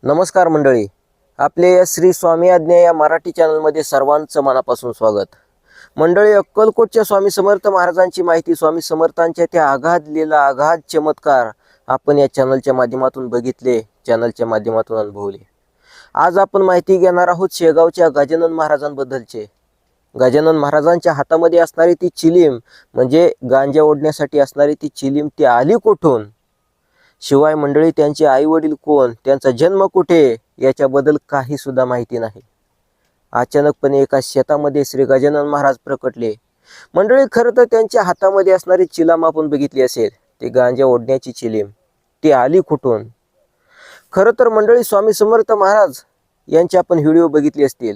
नमस्कार मंडळी, आपले या श्री स्वामी आज्ञा या मराठी चॅनलमध्ये सर्वांचं मनापासून स्वागत. मंडळी, अक्कलकोटच्या स्वामी समर्थ महाराजांची माहिती, स्वामी समर्थांच्या त्या आघात लीला, आघात चमत्कार आपण या चॅनलच्या माध्यमातून बघितले, चॅनलच्या माध्यमातून अनुभवले. आज आपण माहिती घेणार आहोत शेगावच्या गजानन महाराजांबद्दलचे. गजानन महाराजांच्या हातामध्ये असणारी ती चिलीम, म्हणजे गांजा ओढण्यासाठी असणारी ती चिलीम, ती आली कुठून? शिवाय मंडळी, त्यांचे आई वडील कोण, त्यांचा जन्म कुठे, याच्याबद्दल काही सुद्धा माहिती नाही. अचानकपणे एका शेतामध्ये श्री गजानन महाराज प्रकटले. मंडळी, खरं तर त्यांच्या हातामध्ये असणारी चिलाम आपण बघितली असेल, ती गांजा ओढण्याची चिलीम, ती आली कुठून? खरं तर मंडळी, स्वामी समर्थ महाराज यांचे आपण व्हिडिओ बघितले असतील.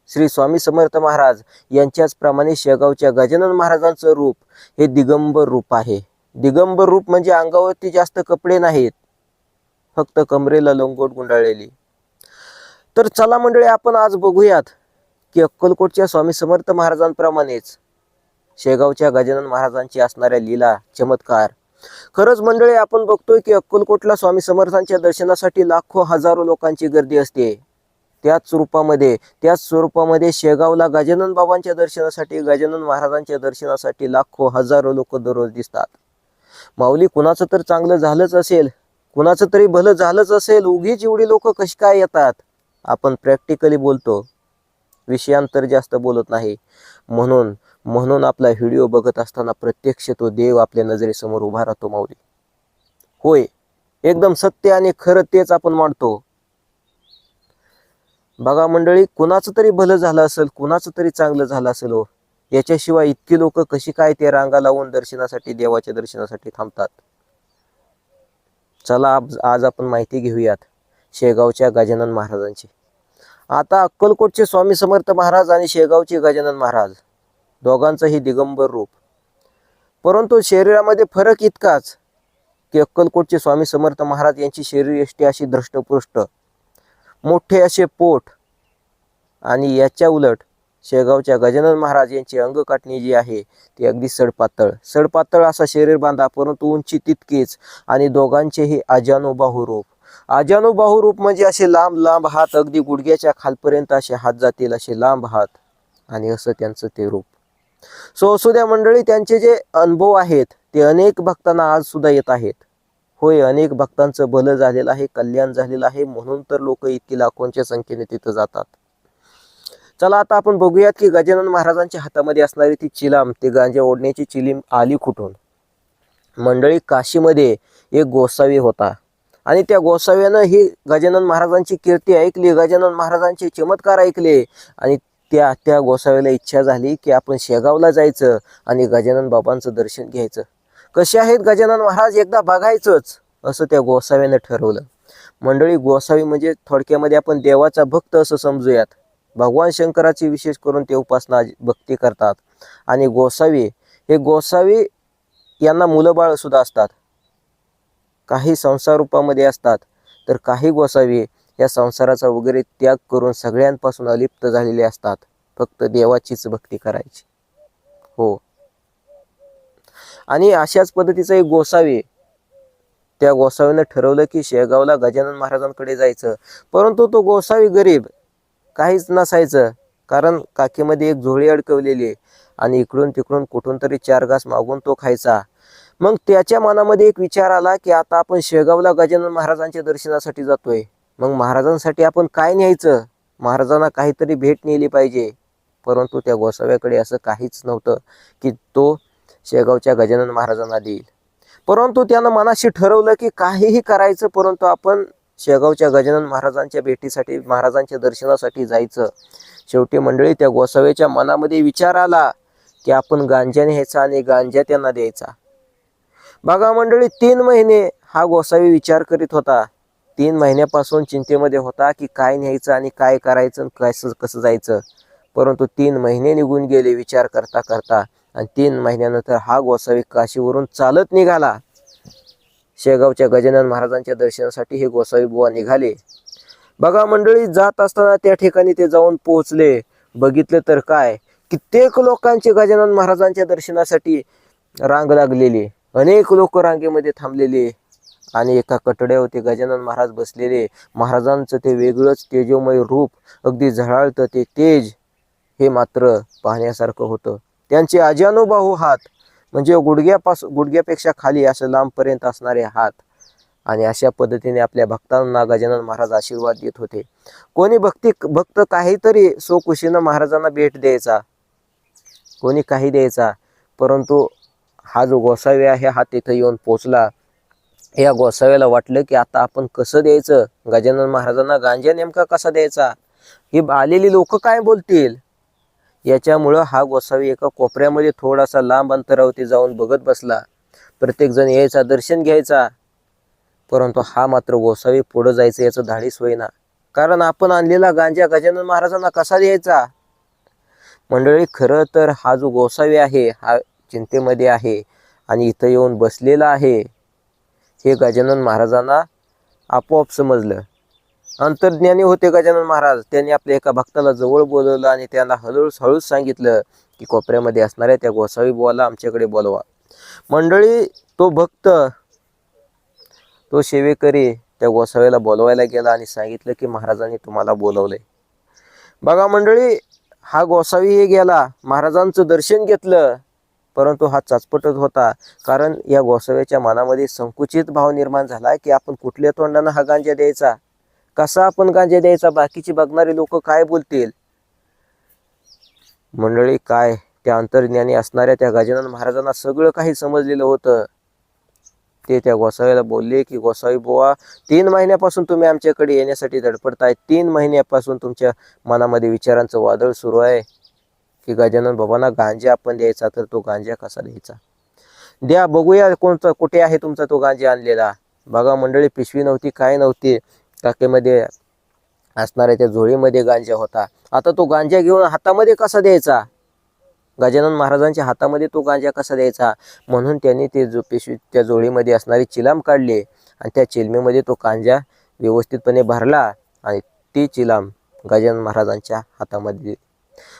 श्री स्वामी समर्थ महाराज यांच्याच प्रमाणे शेगावच्या गजानन महाराजांचं रूप हे दिगंबर रूप आहे. दिगंबर रूप म्हणजे अंगावरती जास्त कपडे नाहीत, फक्त कमरेला लंगोट गुंडाळलेली. तर चला मंडळी, आपण आज बघूयात की अक्कलकोटच्या स्वामी समर्थ महाराजांप्रमाणेच शेगावच्या गजानन महाराजांची असणाऱ्या लीला, चमत्कार. खरंच मंडळी, आपण बघतोय की अक्कलकोटला स्वामी समर्थांच्या दर्शनासाठी लाखो हजारो लोकांची गर्दी असते. त्याच स्वरूपामध्ये शेगावला गजानन बाबांच्या दर्शनासाठी, गजानन महाराजांच्या दर्शनासाठी लाखो हजारो लोक दररोज दिसतात. माऊली, कुणाचं तर चांगलं झालंच असेल, कुणाचं तरी भलं झालंच असेल, उगीच एवढी लोक कशी काय येतात? आपण प्रॅक्टिकली बोलतो, विषयांतर जास्त बोलत नाही. म्हणून आपला व्हिडिओ बघत असताना प्रत्यक्ष तो देव आपल्या नजरेसमोर उभा राहतो माऊली. होय, एकदम सत्य आणि खरं तेच आपण मानतो. बघा मंडळी, कुणाचं तरी भलं झालं असेल, कुणाचं तरी चांगलं झालं असेल हो, याच्याशिवाय इतकी लोक कशी काय ते रांगा लावून दर्शनासाठी, देवाच्या दर्शनासाठी थांबतात? चला आज आपण माहिती घेऊयात शेगावच्या गजानन महाराजांची. आता अक्कलकोटचे स्वामी समर्थ महाराज आणि शेगावचे गजानन महाराज दोघांचंही दिगंबर रूप, परंतु शरीरामध्ये फरक इतकाच की अक्कलकोटचे स्वामी समर्थ महाराज यांची शरीरयष्टी अशी धष्टपुष्ट, मोठे असे पोट, आणि याच्या उलट शेगावच्या गजानन महाराज यांची अंगकाठणी जी आहे ती अगदी सडपातळ असा शरीर बांधा, परंतु उंची तितकीच. आणि दोघांचेही अजानुबाहू रूप म्हणजे असे लांब लांब हात, अगदी गुडघ्याच्या खालपर्यंत असे हात जातील, असे लांब हात, आणि असं त्यांचं ते रूप. असू द्या मंडळी, त्यांचे जे अनुभव आहेत ते अनेक भक्तांना आज सुद्धा येत आहेत. होय, अनेक भक्तांचं भलं झालेलं आहे, कल्याण झालेलं आहे, म्हणून तर लोक इतकी लाखोंच्या संख्येने तिथं जातात. चला आता आपण बघूयात की गजानन महाराजांच्या हातामध्ये असणारी ती चिलाम, ती गांजा ओढण्याची चिलीम आली कुठून? मंडळी, काशीमध्ये एक गोसावी होता, आणि त्या गोसाव्यानं ही गजानन महाराजांची कीर्ती ऐकली, गजानन महाराजांचे चमत्कार ऐकले, आणि त्या गोसाव्याला इच्छा झाली की आपण शेगावला जायचं आणि गजानन बाबांचं दर्शन घ्यायचं. कसे आहेत गजानन महाराज, एकदा बघायचंच, असं त्या गोसाव्यानं ठरवलं. मंडळी, गोसावी म्हणजे थोडक्यामध्ये आपण देवाचा भक्त असं समजूयात. भगवान शंकराची विशेष करून ते उपासना, भक्ती करतात. आणि गोसावी यांना मुलं बाळ सुद्धा असतात. काही संसार रूपामध्ये असतात, तर काही गोसावी या संसाराचा वगैरे त्याग करून सगळ्यांपासून अलिप्त झालेले असतात, फक्त देवाचीच भक्ती करायची. हो, आणि अशाच पद्धतीचा एक गोसावी, त्या गोसावीनं ठरवलं की शेगावला गजानन महाराजांकडे जायचं. परंतु तो गोसावी गरीब, काहीच नसायचं, कारण काखेमध्ये एक झोळी अडकवलेली, आणि इकडून तिकडून कुठून तरी 4 घास मागून तो खायचा. मग त्याच्या मनामध्ये एक विचार आला की आता आपण शेगावला गजानन महाराजांच्या दर्शनासाठी जातोय, मग महाराजांसाठी आपण काय न्यायचं? महाराजांना काहीतरी भेट नेली पाहिजे. परंतु त्या गोसाव्याकडे असं काहीच नव्हतं की तो शेगावच्या गजानन महाराजांना देईल. परंतु त्यानं मनाशी ठरवलं की काहीही करायचं, परंतु आपण शेगावच्या गजानन महाराजांच्या भेटीसाठी, महाराजांच्या दर्शनासाठी जायचं. शेवटी मंडळी, त्या गोसाव्याच्या मनामध्ये विचार आला की आपण गांजा न्यायचा आणि गांजा त्यांना द्यायचा. बघा मंडळी, 3 महिने हा गोसावी विचार करीत होता. 3 महिन्यापासून चिंतेमध्ये होता की काय न्यायचं आणि काय करायचं, कसं जायचं. परंतु 3 महिने निघून गेले विचार करता करता, आणि 3 महिन्यानंतर हा गोसावी काशीवरून चालत निघाला. शेगावच्या गजानन महाराजांच्या दर्शनासाठी हे गोसावी बुवा निघाले. बघा मंडळी, जात असताना त्या ठिकाणी ते जाऊन पोहोचले. बघितलं तर काय, कित्येक लोकांची गजानन महाराजांच्या दर्शनासाठी रांग लागलेली, अनेक लोक रांगेमध्ये थांबलेले, आणि एका कटड्यावरती गजानन महाराज बसलेले. महाराजांचं ते वेगळंच तेजोमय रूप, अगदी झळाळतं ते तेज, हे मात्र पाहण्यासारखं होतं. त्यांचे अजानुबाहू हात, म्हणजे गुडघ्यापेक्षा खाली असं लांबपर्यंत असणारे हात, आणि अशा पद्धतीने आपल्या भक्तांना गजानन महाराज आशीर्वाद देत होते. कोणी भक्त काहीतरी सोकुशीनं महाराजांना भेट द्यायचा, कोणी काही द्यायचा, परंतु हा जो गोसावी आहे हा तिथं येऊन पोचला. या गोसाव्याला वाटलं की आता आपण कसं द्यायचं गजानन महाराजांना गांजा, नेमका कसा द्यायचा, ही आलेली लोक काय बोलतील. याच्यामुळं हा गोसावी एका कोपऱ्यामध्ये थोडासा लांब अंतरावरती जाऊन बघत बसला. प्रत्येक जण यायचा, दर्शन घ्यायचा, परंतु हा मात्र गोसावी पुढं जायचं याचं धाडीस होईना. कारण आपण आणलेला गांजा गजानन महाराजांना कसा द्यायचा. मंडळी, खरं तर हा जो गोसावी आहे हा चिंतेमध्ये आहे आणि इथं येऊन बसलेला आहे, हे गजानन महाराजांना आपोआप समजलं. अंतर्ज्ञानी होते गजानन महाराज. त्यांनी आपल्या एका भक्ताला जवळ बोलवलं आणि त्याला हळूच सांगितलं की कोपऱ्यामध्ये असणाऱ्या त्या गोसावी बुवाला आमच्याकडे बोलवा. मंडळी, तो भक्त, तो सेवेकरी त्या गोसाव्याला बोलवायला गेला आणि सांगितलं की महाराजांनी तुम्हाला बोलवलंय. बघा मंडळी, हा गोसावी हे गेला, महाराजांचं दर्शन घेतलं, परंतु हा चाचपटत होता. कारण या गोसाव्याच्या मनामध्ये संकुचित भाव निर्माण झाला की आपण कुठल्या तोंडानं हा गांजा द्यायचा, कसा आपण गांजा द्यायचा, बाकीची बघणारी लोक काय बोलतील. मंडळी, काय त्या अंतर्ज्ञानी असणाऱ्या त्या गजानन महाराजांना सगळं काही समजलेलं होतं. ते त्या गोसाव्याला बोलले की गोसावी बुवा, 3 महिन्यापासून तुम्ही आमच्याकडे येण्यासाठी धडपडताय. 3 महिन्यापासून तुमच्या मनामध्ये विचारांचं वादळ सुरू आहे की गजानन बाबांना गांजा आपण द्यायचा, तर तो गांजा कसा द्यायचा, द्या बघूया कोणता कुठे आहे तुमचा तो गांजा आणलेला. बघा मंडळी, पिशवी नव्हती, काय नव्हती, टाकेमध्ये असणाऱ्या त्या झोळीमध्ये गांजा होता. आता तो गांजा घेऊन हातामध्ये कसा द्यायचा, गजानन महाराजांच्या हातामध्ये तो गांजा कसा द्यायचा. म्हणून त्यांनी ते जो पिशवी त्या झोळीमध्ये असणारी चिलाम काढली आणि त्या चिलमीमध्ये तो गांजा व्यवस्थितपणे भरला आणि ती चिलाम गजानन महाराजांच्या हातामध्ये दिली.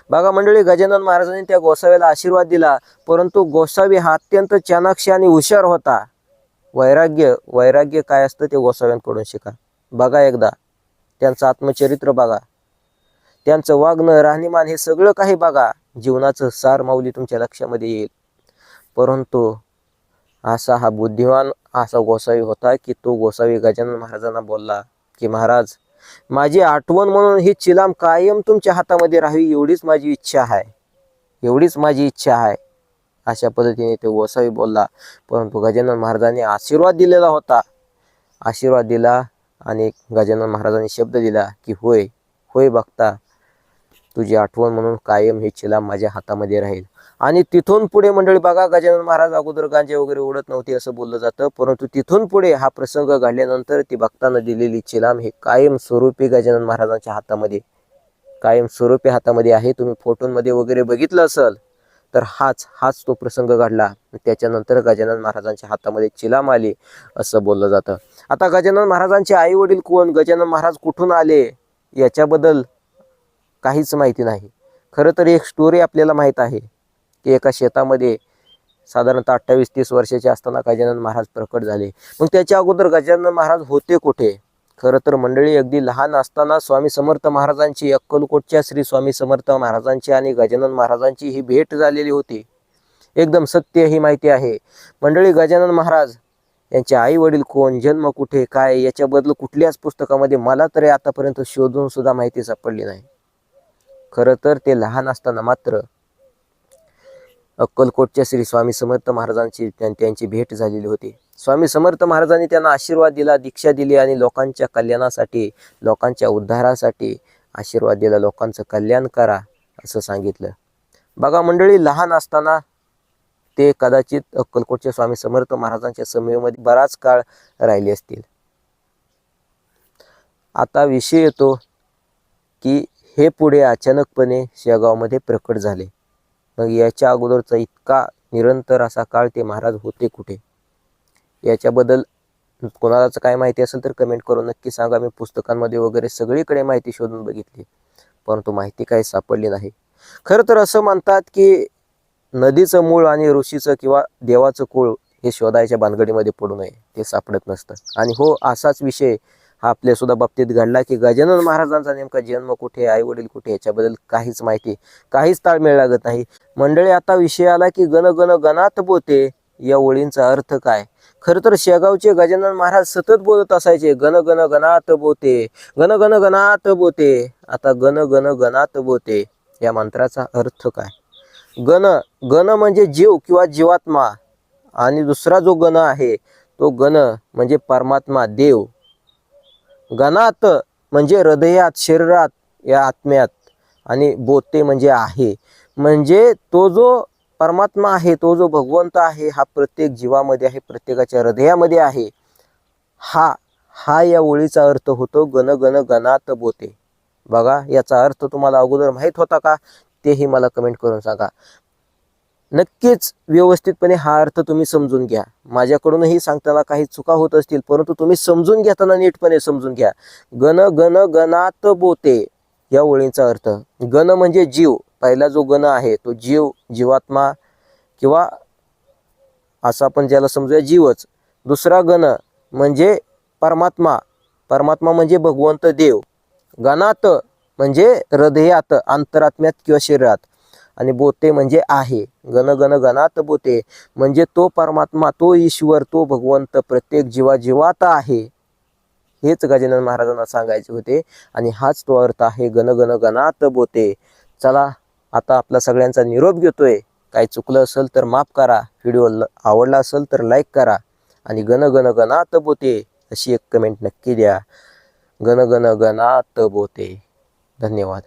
बघा मंडळी, गजानन महाराजांनी त्या गोसाव्याला आशीर्वाद दिला, परंतु गोसावी हा अत्यंत चाणाक्ष आणि हुशार होता. वैराग्य काय असतं ते गोसाव्यांकडून शिका. बघा एकदा त्यांचं आत्मचरित्र बघा, त्यांचं वागणं, राहणीमान, हे सगळं काही बघा. जीवनाचं सार माऊली तुमच्या लक्षामध्ये येईल. परंतु असा हा बुद्धिमान असा गोसावी होता की तो गोसावी गजानन महाराजांना बोलला की महाराज, माझी आठवण म्हणून ही चिलाम कायम तुमच्या हातामध्ये राहावी, एवढीच माझी इच्छा आहे, एवढीच माझी इच्छा आहे. अशा पद्धतीने तो गोसावी बोलला. परंतु गजानन महाराजांनी आशीर्वाद दिलेला होता. आशीर्वाद दिला आणि गजानन महाराजांनी शब्द दिला की होय होय बघता, तुझी आठवण म्हणून कायम ही चिलाम माझ्या हातामध्ये राहील. आणि तिथून पुढे मंडळी बघा, गजानन महाराज अगोदर गांजे वगैरे उडत नव्हते असं बोललं जातं, परंतु तिथून पुढे हा प्रसंग घडल्यानंतर ती भक्तांना दिलेली चिलाम हे कायम स्वरूपी गजानन महाराजांच्या हातामध्ये, कायम स्वरूपी हातामध्ये आहे. तुम्ही फोटोमध्ये वगैरे बघितलं असेल तर हाच तो प्रसंग घडला. त्याच्यानंतर गजानन महाराजांच्या हातामध्ये चिलाम आली असं बोललं जातं. आता गजानन महाराजांचे आई वडील कोण, गजानन महाराज कुठून आले, याच्याबद्दल काहीच माहिती नाही. खरं तर एक स्टोरी आपल्याला माहीत आहे की एका शेतामध्ये साधारणतः 28-30 वर्षाचे असताना गजानन महाराज प्रकट झाले. मग त्याच्या अगोदर गजानन महाराज होते कुठे. खरं तर मंडळी, अगदी लहान असताना स्वामी समर्थ महाराजांची, अक्कलकोटच्या श्री स्वामी समर्थ महाराजांची आणि गजानन महाराजांची ही भेट झालेली होती. एकदम सत्य ही माहिती आहे मंडळी. गजानन महाराज यांचे आई वडील कोण, जन्म कुठे, काय, याच्याबद्दल कुठल्याच पुस्तकामध्ये मला तरी आतापर्यंत शोधून सुद्धा माहिती सापडली नाही. खरं तर ते लहान असताना मात्र अक्कलकोटच्या श्री स्वामी समर्थ महाराजांची त्यांची भेट झालेली होती. स्वामी समर्थ महाराजांनी त्यांना आशीर्वाद दिला, दीक्षा दिली आणि लोकांच्या कल्याणासाठी, लोकांच्या उद्धारासाठी आशीर्वाद दिला. लोकांचं कल्याण करा असं सांगितलं. बघा मंडळी, लहान असताना ते कदाचित अक्कलकोटच्या स्वामी समर्थ महाराजांच्या समयेमध्ये बराच काळ राहिले असतील. आता विषय येतो की हे पुढे अचानकपणे शेगावमध्ये प्रकट झाले. मग याच्या अगोदरचा इतका निरंतर असा काळ ते महाराज होते कुठे, याच्याबद्दल कोणालाच काय माहिती असेल तर कमेंट करून नक्की सांगा. मी पुस्तकांमध्ये वगैरे सगळीकडे माहिती शोधून बघितली, परंतु माहिती काही सापडली नाही. खरं तर असं म्हणतात की नदीचं मूळ आणि ऋषीचं किंवा देवाचं कुळ हे शोधायच्या भानगडीमध्ये पडू नये, ते सापडत नसतं. आणि हो, असाच विषय हा आपल्या सुद्धा बाबतीत घडला की गजानन महाराजांचा नेमका जन्म कुठे, आई वडील कुठे, याच्याबद्दल काहीच माहिती, काहीच ताळमेळ लागत नाही. मंडळी, आता विषय आला की गण गण गणात बोते या ओळींचा अर्थ काय. खरं तर शेगावचे गजानन महाराज सतत बोलत असायचे, गण गण गणात बोते, गण गण गणात बोते. आता गण गण गणात बोते या मंत्राचा अर्थ काय. गण, गण म्हणजे जीव किंवा जीवात्मा, आणि दुसरा जो गण आहे तो गण म्हणजे परमात्मा, देव. गणात म्हणजे हृदयात, शरीरात, या आत्म्यात, आणि बोते म्हणजे आहे, म्हणजे तो जो परमात्मा आहे, तो जो भगवंत आहे, हा प्रत्येक जीवामध्ये आहे, प्रत्येकाच्या हृदयामध्ये आहे. हा या ओळीचा अर्थ होतो, गण गण गणात बोते. बघा, याचा अर्थ तुम्हाला अगोदर माहीत होता का, तेही मला कमेंट करून सांगा. नक्कीच व्यवस्थितपणे हा अर्थ तुम्ही समजून घ्या. माझ्याकडूनही सांगताना काही चुका होत असतील, परंतु तुम्ही समजून घेताना नीटपणे समजून घ्या. गण गण गणात बोते या ओळींचा अर्थ, गण म्हणजे जीव, पहिला जो गण आहे तो जीव, जीवात्मा, किंवा असं आपण ज्याला समजूया जीवच. दुसरा गण म्हणजे परमात्मा, परमात्मा म्हणजे भगवंत, देव. गणात म्हणजे हृदयात, अंतरात्म्यात किंवा शरीरात, आणि बोते म्हणजे आहे. गण गण गणात बोते म्हणजे तो परमात्मा, तो ईश्वर, तो भगवंत प्रत्येक जीवात आहे. हेच गजानन महाराजांना सांगायचे होते, आणि हाच तो अर्थ आहे, गण गण गणात बोते. चला, आता आपला सगळ्यांचा निरोप घेतोय. काही चुकलं असेल तर माफ करा, व्हिडिओ आवडला असेल तर लाईक करा, आणि गण गण गणात बोते अशी एक कमेंट नक्की द्या. गण गण गणात बोते. धन्यवाद.